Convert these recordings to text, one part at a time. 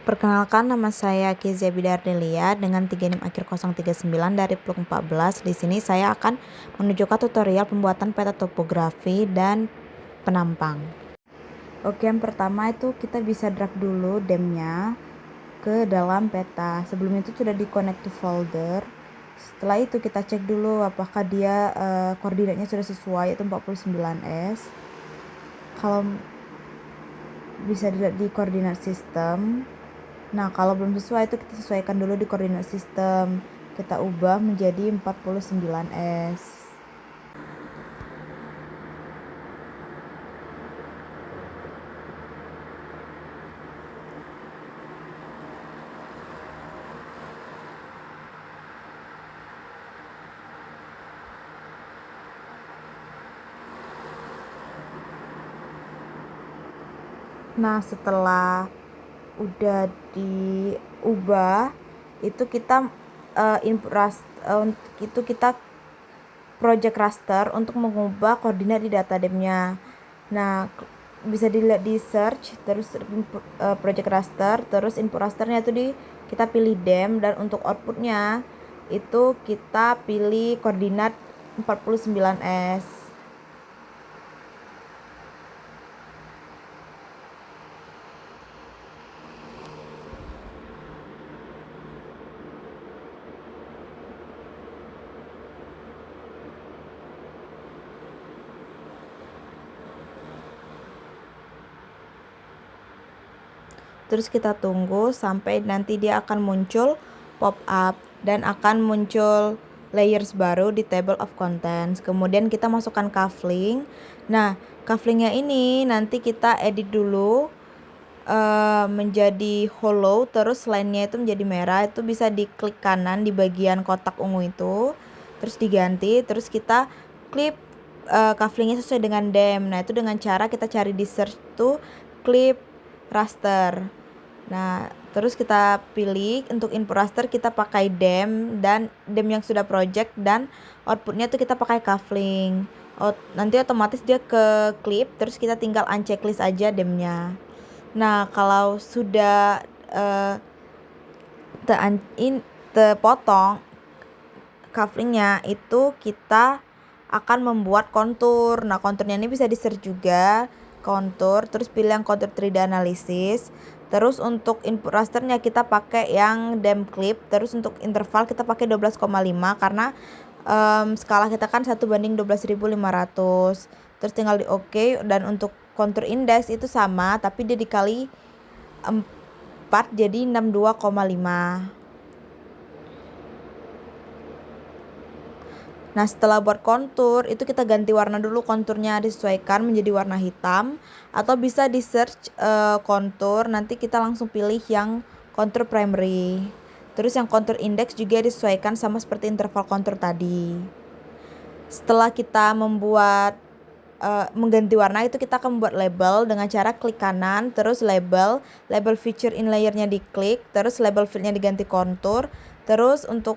Perkenalkan, nama saya Kezia Bidardelia dengan 36 akhir 039 dari Pluk 14. Di sini saya akan menunjukkan tutorial pembuatan peta topografi dan penampang. Oke, yang pertama itu kita bisa drag dulu demnya ke dalam peta. Sebelum itu sudah di connect to folder. Setelah itu kita cek dulu apakah dia koordinatnya sudah sesuai, itu 49S. Kalau bisa dilihat di koordinat sistem. Nah, kalau belum sesuai itu kita sesuaikan dulu di koordinat sistem. Kita ubah menjadi 49S. Nah, setelah udah diubah, itu kita itu kita project raster untuk mengubah koordinat di data demnya. Nah, bisa dilihat di search, terus project raster, terus input rasternya itu kita pilih dem, dan untuk outputnya itu kita pilih koordinat 49S. Terus kita tunggu sampai nanti dia akan muncul pop up dan akan muncul layers baru di table of contents. Kemudian kita masukkan cuffling. Nah, cufflingnya ini nanti kita edit dulu menjadi hollow, terus line-nya itu menjadi merah. Itu bisa diklik kanan di bagian kotak ungu itu, terus diganti, terus kita klip cufflingnya sesuai dengan dem. Nah, itu dengan cara kita cari di search tuh clip raster. Nah, terus kita pilih untuk input raster kita pakai dem, dan dem yang sudah project, dan outputnya tuh kita pakai cuffling. Nanti otomatis dia ke clip, terus kita tinggal unchecklist aja demnya. Nah, kalau sudah terpotong cufflingnya, itu kita akan membuat kontur. Nah, konturnya ini bisa di search juga, kontur, terus pilih yang kontur 3D analysis. Terus untuk input rasternya kita pakai yang dem clip. Terus untuk interval kita pakai 12,5 karena skala kita kan 1:12.500. Terus tinggal di OK. Dan untuk kontur index itu sama, tapi dia dikali 4 jadi 62,5. Nah, setelah buat kontur itu kita ganti warna dulu, konturnya disesuaikan menjadi warna hitam, atau bisa di search kontur, nanti kita langsung pilih yang kontur primary. Terus yang kontur index juga disesuaikan sama seperti interval kontur tadi. Setelah kita membuat mengganti warna, itu kita akan membuat label dengan cara klik kanan, terus label feature in layernya diklik, terus label fieldnya diganti kontur, terus untuk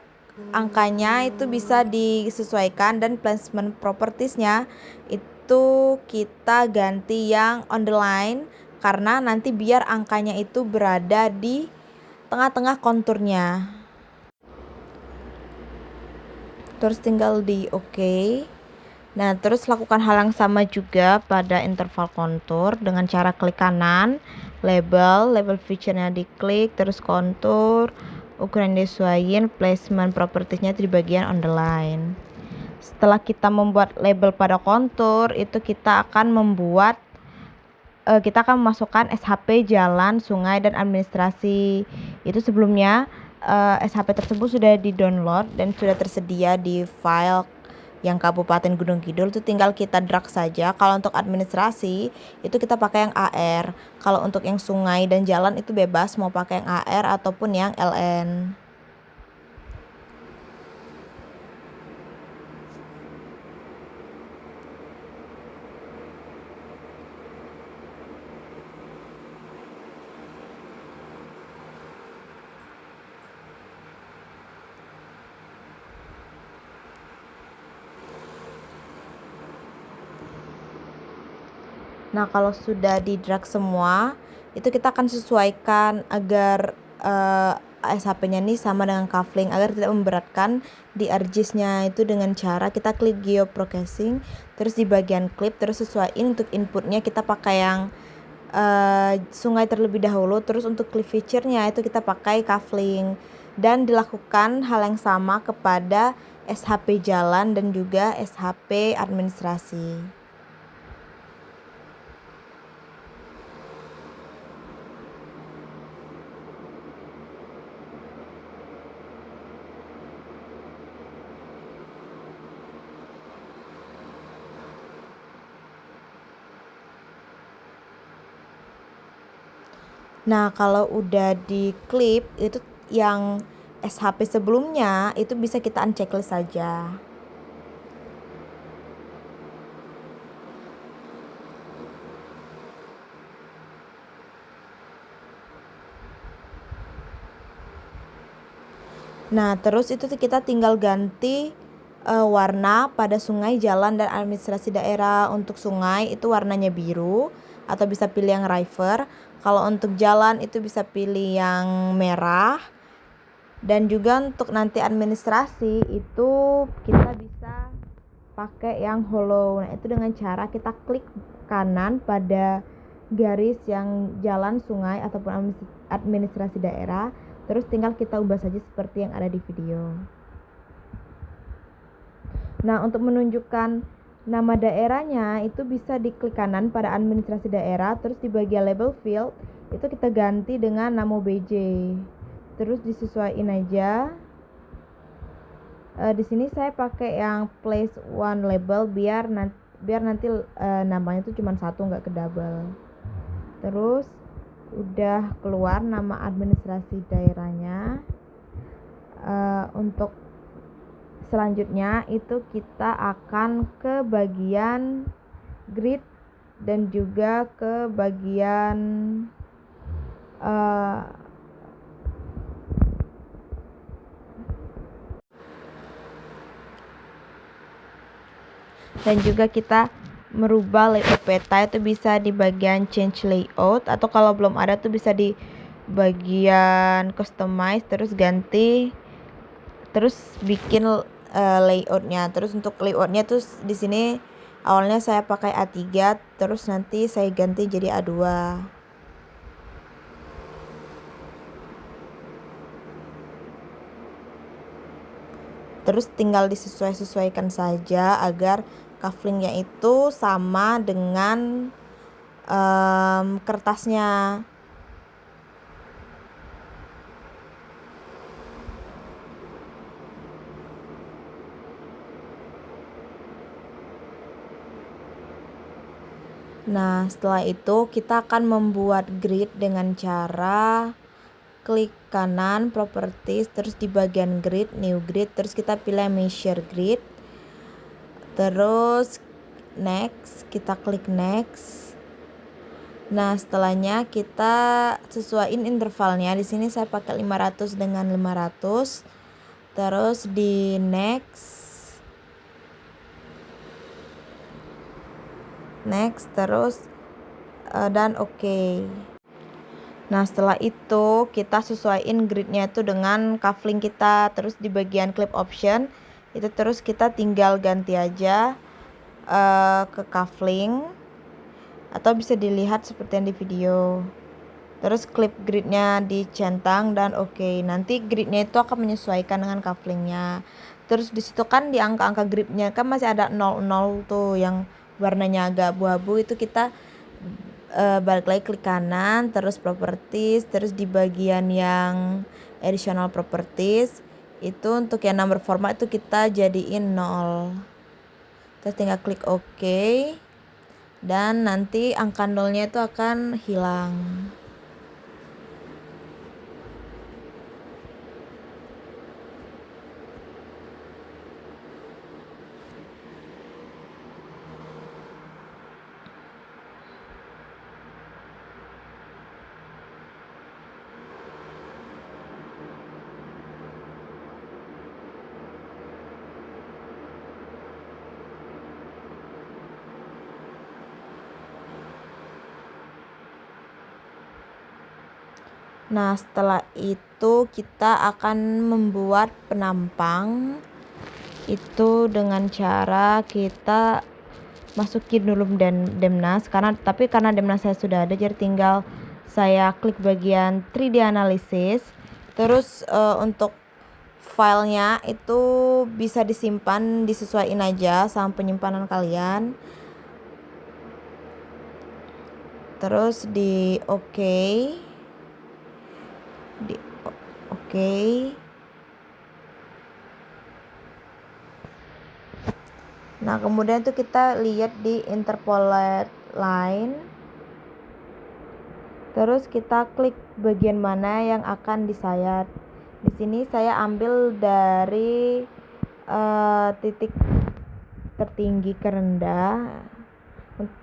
angkanya itu bisa disesuaikan, dan placement propertiesnya itu kita ganti yang on the line karena nanti biar angkanya itu berada di tengah-tengah konturnya. Terus tinggal di OK. Nah, terus lakukan hal yang sama juga pada interval kontur dengan cara klik kanan, label feature-nya diklik, terus kontur, ukuran disesuaikan, placement propertiesnya di bagian on the line. Setelah kita membuat label pada kontur, itu kita akan memasukkan SHP, jalan, sungai, dan administrasi. Itu sebelumnya SHP tersebut sudah di-download dan sudah tersedia di file yang Kabupaten Gunung Kidul, itu tinggal kita drag saja. Kalau untuk administrasi itu kita pakai yang AR. Kalau untuk yang sungai dan jalan itu bebas mau pakai yang AR ataupun yang LN. Nah, kalau sudah di drag semua, itu kita akan sesuaikan agar SHP-nya nih sama dengan cufflink agar tidak memberatkan di RGS-nya. Itu dengan cara kita klik geoprocessing, terus di bagian clip, terus sesuaiin untuk inputnya kita pakai yang sungai terlebih dahulu, terus untuk clip feature-nya itu kita pakai cufflink, dan dilakukan hal yang sama kepada SHP jalan dan juga SHP administrasi. Nah, kalau udah diklip itu yang SHP sebelumnya itu bisa kita unchecklist saja. Nah, terus itu kita tinggal ganti warna pada sungai, jalan, dan administrasi daerah. Untuk sungai itu warnanya biru atau bisa pilih yang river. Kalau untuk jalan itu bisa pilih yang merah. Dan juga untuk nanti administrasi itu kita bisa pakai yang hollow. Nah, itu dengan cara kita klik kanan pada garis yang jalan, sungai, ataupun administrasi daerah. Terus tinggal kita ubah saja seperti yang ada di video. Nah, untuk menunjukkan nama daerahnya itu bisa diklik kanan pada administrasi daerah, terus di bagian label field itu kita ganti dengan nama BJ. Terus disesuaikan aja. Di sini saya pakai yang place one label biar nanti namanya itu cuma satu, nggak ke double. Terus udah keluar nama administrasi daerahnya. Untuk selanjutnya itu kita akan ke bagian grid dan juga ke bagian dan juga kita merubah layout peta. Itu bisa di bagian change layout, atau kalau belum ada tuh bisa di bagian customize, terus ganti, terus bikin layoutnya. Terus untuk layoutnya tuh di sini awalnya saya pakai A3, terus nanti saya ganti jadi A2. Terus tinggal disesuaikan saja agar cufflinknya itu sama dengan kertasnya. Nah, setelah itu kita akan membuat grid dengan cara klik kanan properties, terus di bagian grid, new grid, terus kita pilih measure grid, terus next, kita klik next. Nah, setelahnya kita sesuaiin intervalnya. Di sini saya pakai 500 dengan 500. Terus di next terus dan oke. Nah, setelah itu kita sesuaiin gridnya itu dengan cufflink kita. Terus di bagian clip option itu terus kita tinggal ganti aja ke cufflink, atau bisa dilihat seperti yang di video. Terus clip gridnya dicentang dan oke. Nanti gridnya itu akan menyesuaikan dengan cufflinknya. Terus disitu kan di angka-angka gridnya kan masih ada 00 tuh yang warnanya agak abu-abu. Itu kita balik lagi klik kanan, terus properties, terus di bagian yang additional properties itu untuk yang number format itu kita jadiin 0. Terus tinggal klik OK, dan nanti angka 0-nya itu akan hilang. Nah, setelah itu kita akan membuat penampang itu dengan cara kita masukin dulu Demnas, karena Demnas saya sudah ada, jadi tinggal saya klik bagian 3D analysis. Terus untuk filenya itu bisa disimpan, disesuaikan aja sama penyimpanan kalian. Terus di OK. Nah, kemudian itu kita lihat di interpolate line. Terus kita klik bagian mana yang akan disayat. Di sini saya ambil dari titik tertinggi ke rendah.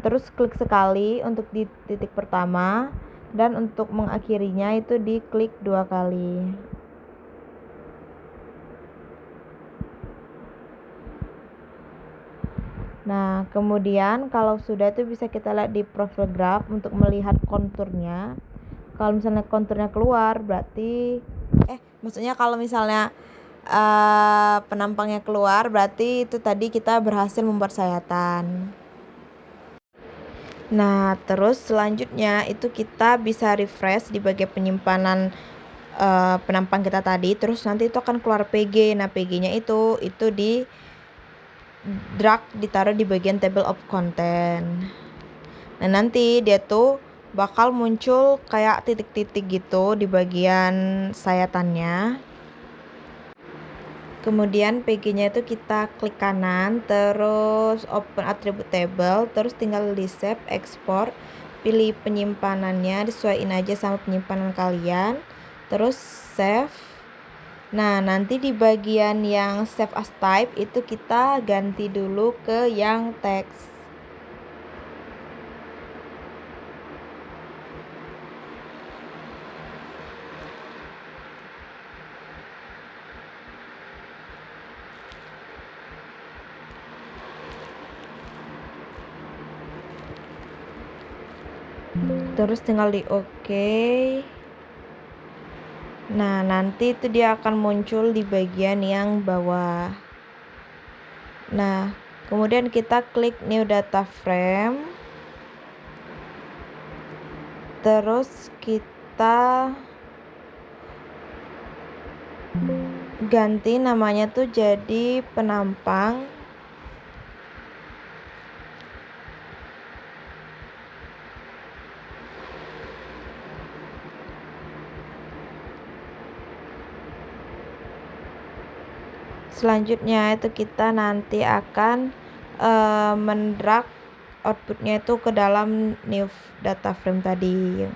Terus klik sekali untuk di titik pertama, dan untuk mengakhirinya itu diklik 2 kali. Nah, kemudian kalau sudah itu bisa kita lihat di profile graph untuk melihat konturnya. Kalau misalnya konturnya keluar berarti maksudnya kalau misalnya penampangnya keluar berarti itu tadi kita berhasil membuat sayatan. Nah, terus selanjutnya itu kita bisa refresh di bagian penyimpanan penampang kita tadi. Terus nanti itu akan keluar PG. Nah, PG-nya itu di drag ditaruh di bagian table of content. Nah, nanti dia tuh bakal muncul kayak titik-titik gitu di bagian sayatannya. Kemudian PG-nya itu kita klik kanan, terus open attribute table, terus tinggal di save, export, pilih penyimpanannya, disesuaikan aja sama penyimpanan kalian, terus save. Nah, nanti di bagian yang save as type itu kita ganti dulu ke yang teks. Terus tinggal di OK. Nah, nanti itu dia akan muncul di bagian yang bawah. Nah, kemudian kita klik new data frame. Terus kita ganti namanya tuh jadi penampang. Selanjutnya itu kita nanti akan mendrag outputnya itu ke dalam new data frame tadi.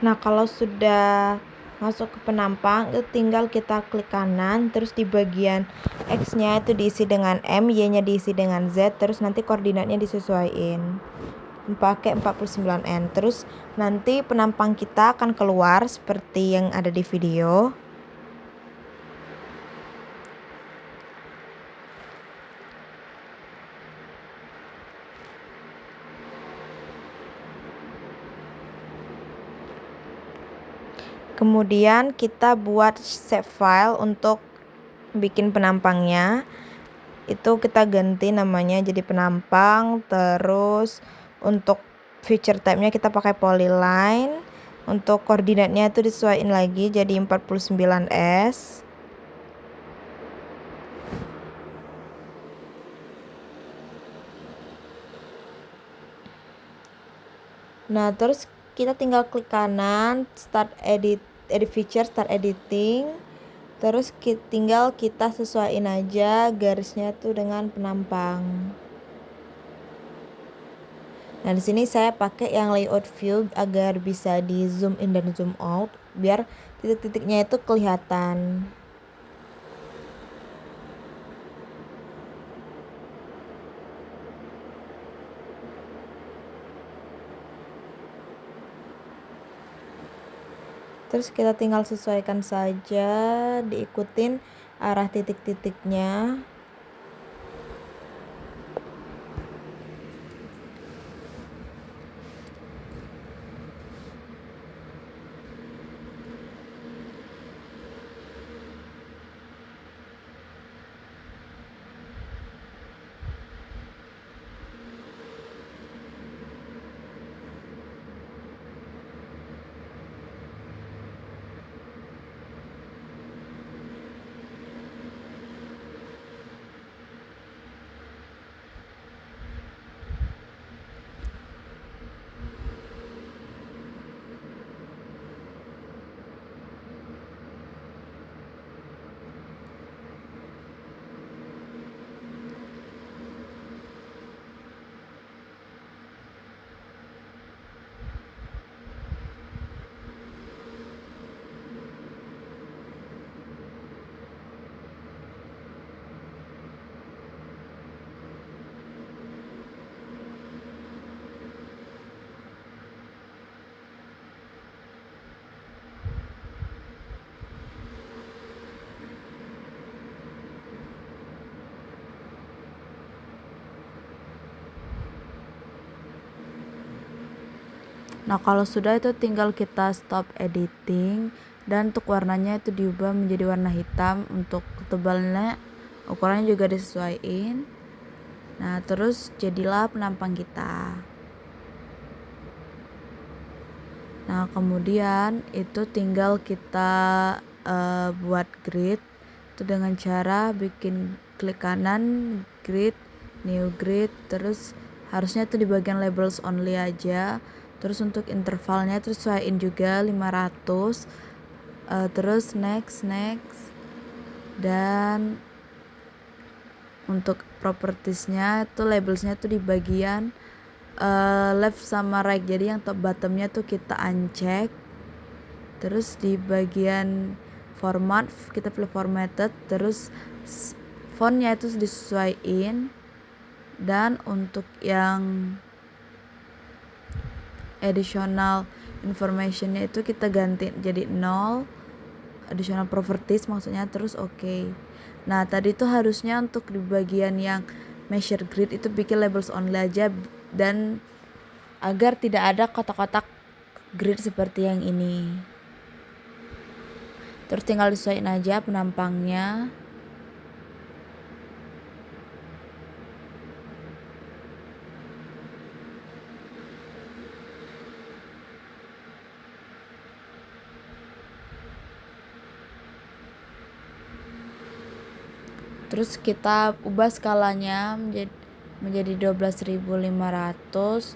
Nah, kalau sudah masuk ke penampang itu tinggal kita klik kanan, terus di bagian X-nya itu diisi dengan M, Y-nya diisi dengan Z, terus nanti koordinatnya disesuaikan pakai 49N. Terus nanti penampang kita akan keluar seperti yang ada di video. Kemudian kita buat save file untuk bikin penampangnya. Itu kita ganti namanya jadi penampang. Terus untuk feature type-nya kita pakai polyline. Untuk koordinatnya itu disesuaikan lagi jadi 49S. Nah, terus kita tinggal klik kanan, start edit feature, start editing. Terus tinggal kita sesuaiin aja garisnya tuh dengan penampang. Nah, di sini saya pakai yang layout view agar bisa di zoom in dan zoom out biar titik-titiknya itu kelihatan. Terus kita tinggal sesuaikan saja, diikutin arah titik-titiknya. Nah, kalau sudah itu tinggal kita stop editing, dan untuk warnanya itu diubah menjadi warna hitam. Untuk ketebalannya ukurannya juga disesuaikan. Nah, terus jadilah penampang kita. Nah, kemudian itu tinggal kita buat grid itu dengan cara bikin klik kanan, grid, new grid, terus harusnya itu di bagian labels only aja. Terus untuk intervalnya terus sesuaiin juga 500. Terus next, dan untuk propertiesnya itu labelsnya tuh di bagian left sama right, jadi yang top bottomnya tuh kita uncheck. Terus di bagian format kita pilih formatted, terus fontnya itu disesuaiin, dan untuk yang additional informationnya itu kita ganti jadi 0, additional properties maksudnya, terus oke. Nah, tadi tuh harusnya untuk di bagian yang measure grid itu bikin labels only aja, dan agar tidak ada kotak-kotak grid seperti yang ini. Terus tinggal disesuaikan aja penampangnya. Terus kita ubah skalanya menjadi 12.500.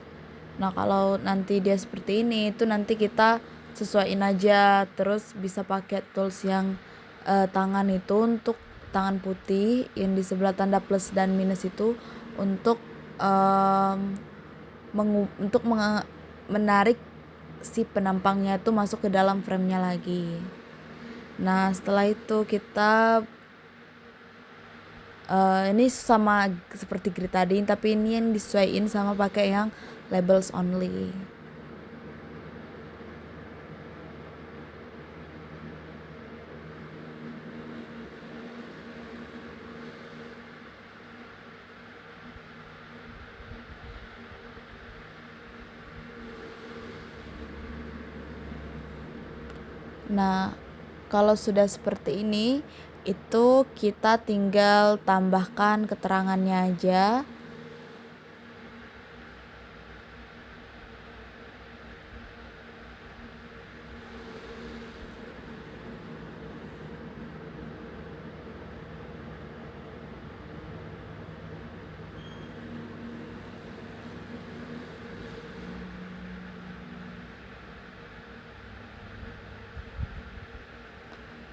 Nah, kalau nanti dia seperti ini itu nanti kita sesuaiin aja. Terus bisa pakai tools yang tangan itu, untuk tangan putih yang di sebelah tanda plus dan minus itu, untuk menarik si penampangnya itu masuk ke dalam framenya lagi. Nah, setelah itu kita ini sama seperti grid tadi, tapi ini yang disesuaiin sama pakai yang labels only. Nah, kalau sudah seperti ini, itu kita tinggal tambahkan keterangannya aja.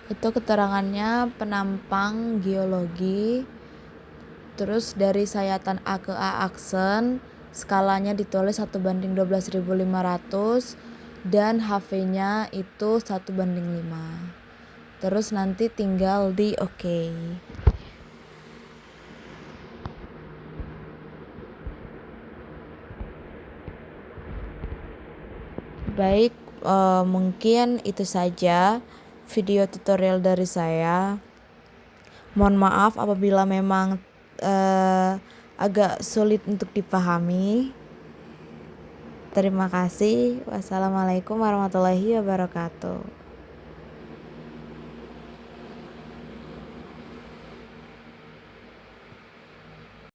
Itu keterangannya penampang geologi. Terus dari sayatan A ke A aksen, skalanya ditulis 1:12.500. dan HV-nya itu 1:5. Terus nanti tinggal di oke. Baik, mungkin itu saja video tutorial dari saya. Mohon maaf apabila memang agak sulit untuk dipahami. Terima kasih. Wassalamualaikum warahmatullahi wabarakatuh.